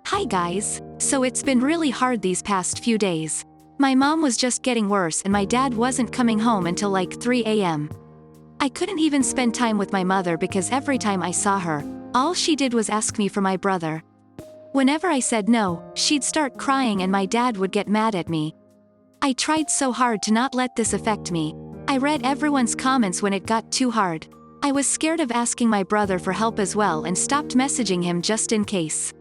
Hi guys. So it's been really hard these past few days. My mom was just getting worse and my dad wasn't coming home until like 3 a.m. I couldn't even spend time with my mother because every time I saw her, all she did was ask me for my brother. Whenever I said no, she'd start crying and my dad would get mad at me. I tried so hard to not let this affect me. I read everyone's comments when it got too hard. I was scared of asking my brother for help as well and stopped messaging him just in case.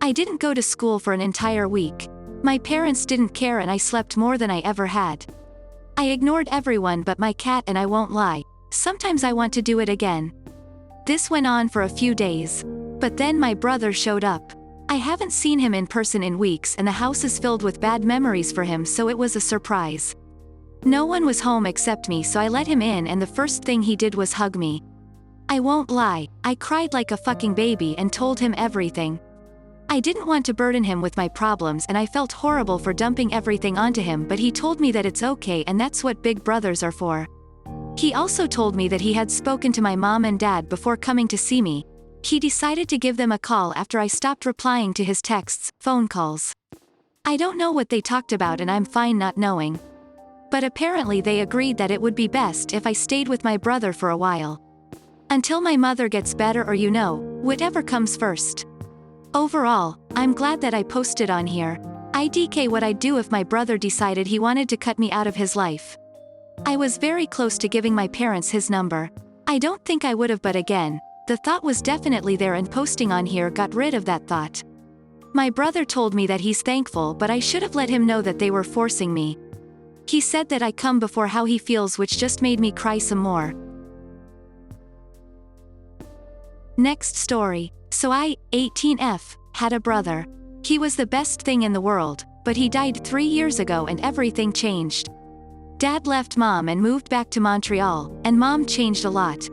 I didn't go to school for an entire week. My parents didn't care and I slept more than I ever had. I ignored everyone but my cat and I won't lie, sometimes I want to do it again. This went on for a few days. But then my brother showed up. I haven't seen him in person in weeks and the house is filled with bad memories for him, so it was a surprise. No one was home except me, so I let him in and the first thing he did was hug me. I won't lie, I cried like a fucking baby and told him everything. I didn't want to burden him with my problems and I felt horrible for dumping everything onto him, but he told me that it's okay and that's what big brothers are for. He also told me that he had spoken to my mom and dad before coming to see me. He decided to give them a call after I stopped replying to his texts, phone calls. I don't know what they talked about and I'm fine not knowing. But apparently they agreed that it would be best if I stayed with my brother for a while. Until my mother gets better or whatever comes first. Overall, I'm glad that I posted on here. IDK what I'd do if my brother decided he wanted to cut me out of his life. I was very close to giving my parents his number. I don't think I would have, but again, the thought was definitely there and posting on here got rid of that thought. My brother told me that he's thankful, but I should have let him know that they were forcing me. He said that I come before how he feels, which just made me cry some more. Next story. So I, 18F, had a brother. He was the best thing in the world, but he died 3 years ago and everything changed. Dad left mom and moved back to Montreal, and mom changed a lot.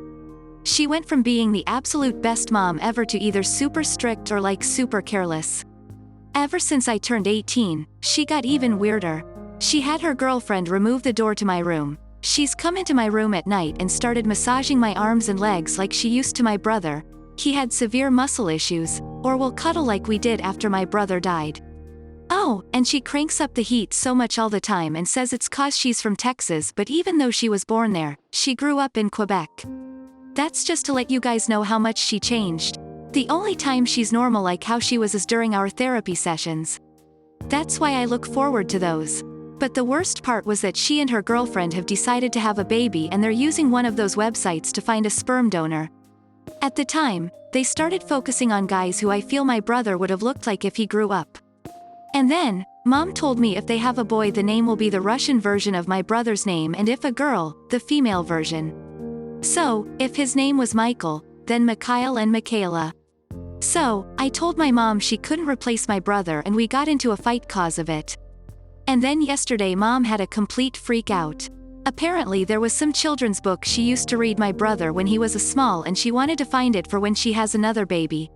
She went from being the absolute best mom ever to either super strict or like super careless. Ever since I turned 18, she got even weirder. She had her girlfriend remove the door to my room. She's come into my room at night and started massaging my arms and legs like she used to my brother. He had severe muscle issues, or will cuddle like we did after my brother died. Oh, and she cranks up the heat so much all the time and says it's cause she's from Texas, but even though she was born there, she grew up in Quebec. That's just to let you guys know how much she changed. The only time she's normal like how she was is during our therapy sessions. That's why I look forward to those. But the worst part was that she and her girlfriend have decided to have a baby and they're using one of those websites to find a sperm donor. At the time, they started focusing on guys who I feel my brother would have looked like if he grew up. And then, mom told me if they have a boy the name will be the Russian version of my brother's name, and if a girl, the female version. So, if his name was Michael, then Mikhail and Michaela. So, I told my mom she couldn't replace my brother and we got into a fight cause of it. And then yesterday mom had a complete freak out. Apparently there was some children's book she used to read my brother when he was a small and she wanted to find it for when she has another baby.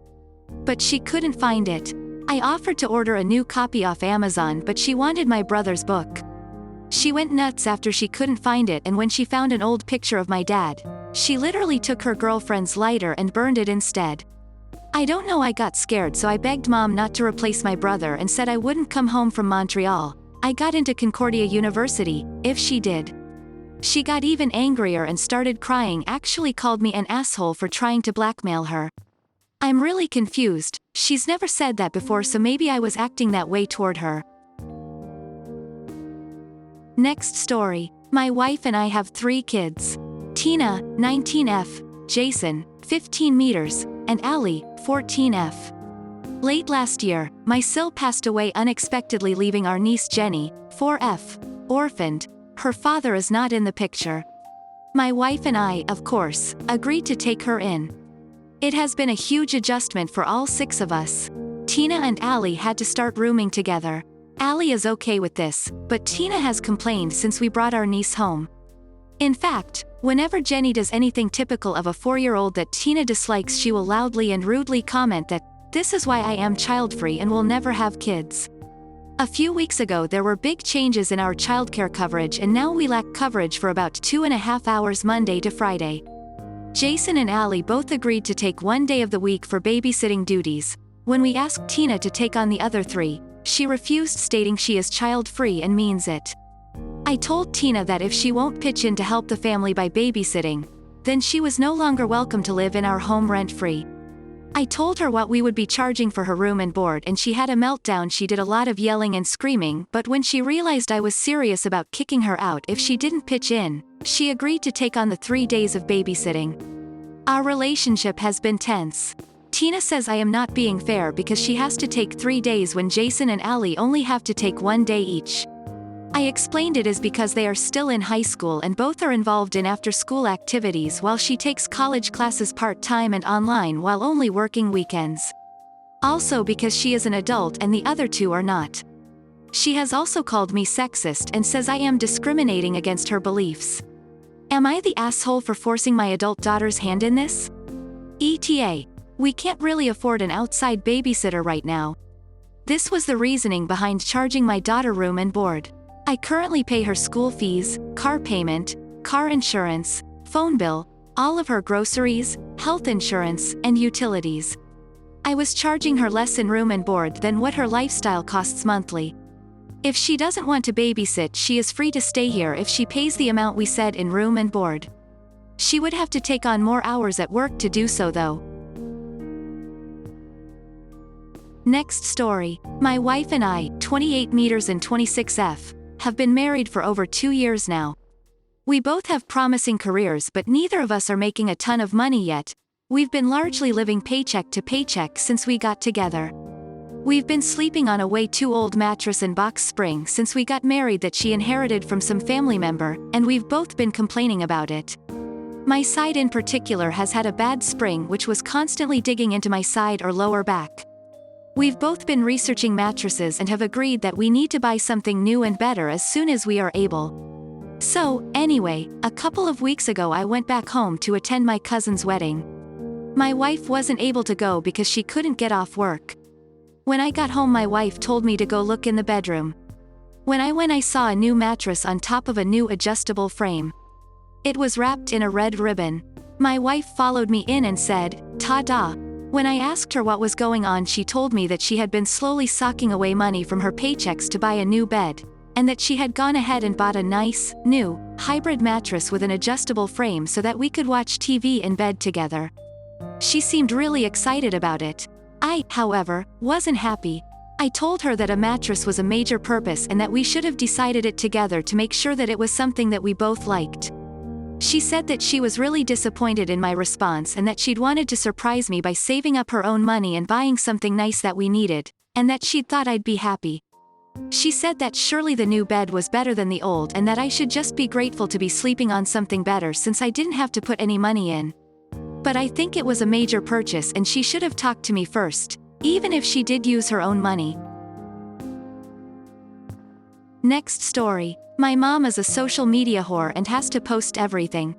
But she couldn't find it. I offered to order a new copy off Amazon, but she wanted my brother's book. She went nuts after she couldn't find it, and when she found an old picture of my dad, she literally took her girlfriend's lighter and burned it instead. I don't know, I got scared, so I begged mom not to replace my brother and said I wouldn't come home from Montreal. I got into Concordia University, if she did. She got even angrier and started crying, actually called me an asshole for trying to blackmail her. I'm really confused. She's never said that before, so maybe I was acting that way toward her. Next story. My wife and I have 3 kids. Tina, 19F, Jason, 15 meters, and Allie, 14F. Late last year, my Sil passed away unexpectedly, leaving our niece Jenny, 4F, orphaned. Her father is not in the picture. My wife and I, of course, agreed to take her in. It has been a huge adjustment for all 6 of us. Tina and Allie had to start rooming together. Allie is okay with this, but Tina has complained since we brought our niece home. In fact, whenever Jenny does anything typical of a 4-year-old that Tina dislikes, she will loudly and rudely comment that, "This is why I am child-free and will never have kids." A few weeks ago there were big changes in our childcare coverage, and now we lack coverage for about 2.5 hours Monday to Friday. Jason and Allie both agreed to take 1 day of the week for babysitting duties. When we asked Tina to take on the other 3, she refused, stating she is child-free and means it. I told Tina that if she won't pitch in to help the family by babysitting, then she was no longer welcome to live in our home rent-free. I told her what we would be charging for her room and board, and she had a meltdown. She did a lot of yelling and screaming, but when she realized I was serious about kicking her out if she didn't pitch in, she agreed to take on the 3 days of babysitting. Our relationship has been tense. Tina says I am not being fair because she has to take 3 days when Jason and Allie only have to take 1 day each. I explained it is because they are still in high school and both are involved in after-school activities while she takes college classes part-time and online while only working weekends. Also because she is an adult and the other 2 are not. She has also called me sexist and says I am discriminating against her beliefs. Am I the asshole for forcing my adult daughter's hand in this? ETA. We can't really afford an outside babysitter right now. This was the reasoning behind charging my daughter room and board. I currently pay her school fees, car payment, car insurance, phone bill, all of her groceries, health insurance, and utilities. I was charging her less in room and board than what her lifestyle costs monthly. If she doesn't want to babysit, she is free to stay here if she pays the amount we said in room and board. She would have to take on more hours at work to do so though. Next story. My wife and I, 28 meters and 26F, have been married for over 2 years now. We both have promising careers, but neither of us are making a ton of money yet. We've been largely living paycheck to paycheck since we got together. We've been sleeping on a way too old mattress and box spring since we got married that she inherited from some family member, and we've both been complaining about it. My side in particular has had a bad spring which was constantly digging into my side or lower back. We've both been researching mattresses and have agreed that we need to buy something new and better as soon as we are able. So, anyway, a couple of weeks ago I went back home to attend my cousin's wedding. My wife wasn't able to go because she couldn't get off work. When I got home my wife told me to go look in the bedroom. When I went I saw a new mattress on top of a new adjustable frame. It was wrapped in a red ribbon. My wife followed me in and said, "Ta-da." When I asked her what was going on she told me that she had been slowly socking away money from her paychecks to buy a new bed, and that she had gone ahead and bought a nice, new, hybrid mattress with an adjustable frame so that we could watch TV in bed together. She seemed really excited about it. I, however, wasn't happy. I told her that a mattress was a major purpose and that we should have decided it together to make sure that it was something that we both liked. She said that she was really disappointed in my response and that she'd wanted to surprise me by saving up her own money and buying something nice that we needed, and that she'd thought I'd be happy. She said that surely the new bed was better than the old and that I should just be grateful to be sleeping on something better since I didn't have to put any money in. But I think it was a major purchase and she should have talked to me first, even if she did use her own money. Next story. My mom is a social media whore and has to post everything.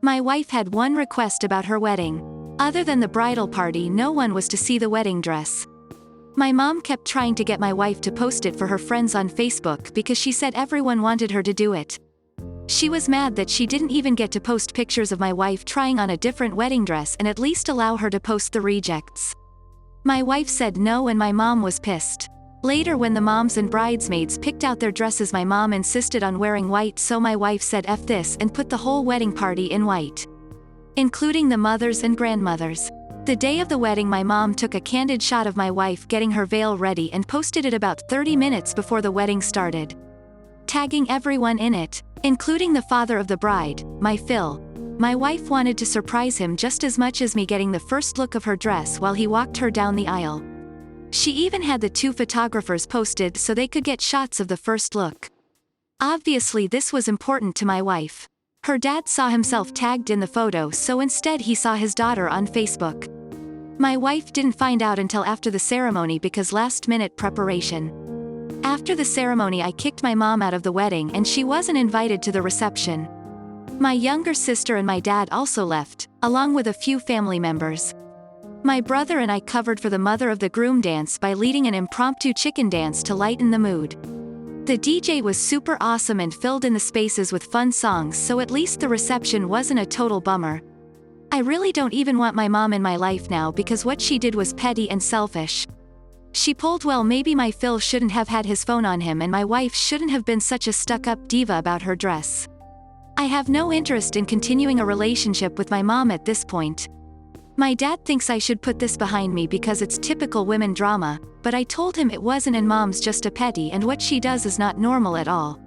My wife had one request about her wedding. Other than the bridal party, no one was to see the wedding dress. My mom kept trying to get my wife to post it for her friends on Facebook because she said everyone wanted her to do it. She was mad that she didn't even get to post pictures of my wife trying on a different wedding dress and at least allow her to post the rejects. My wife said no and my mom was pissed. Later when the moms and bridesmaids picked out their dresses my mom insisted on wearing white, so my wife said F this and put the whole wedding party in white, including the mothers and grandmothers. The day of the wedding my mom took a candid shot of my wife getting her veil ready and posted it about 30 minutes before the wedding started, tagging everyone in it, including the father of the bride, my Phil. My wife wanted to surprise him just as much as me getting the first look of her dress while he walked her down the aisle. She even had the 2 photographers posted so they could get shots of the first look. Obviously this was important to my wife. Her dad saw himself tagged in the photo, so instead he saw his daughter on Facebook. My wife didn't find out until after the ceremony because last-minute preparation. After the ceremony I kicked my mom out of the wedding and she wasn't invited to the reception. My younger sister and my dad also left, along with a few family members. My brother and I covered for the mother of the groom dance by leading an impromptu chicken dance to lighten the mood. The DJ was super awesome and filled in the spaces with fun songs, so at least the reception wasn't a total bummer. I really don't even want my mom in my life now because what she did was petty and selfish. She pulled well maybe my Phil shouldn't have had his phone on him and my wife shouldn't have been such a stuck-up diva about her dress. I have no interest in continuing a relationship with my mom at this point. My dad thinks I should put this behind me because it's typical women drama, but I told him it wasn't and mom's just a petty and what she does is not normal at all.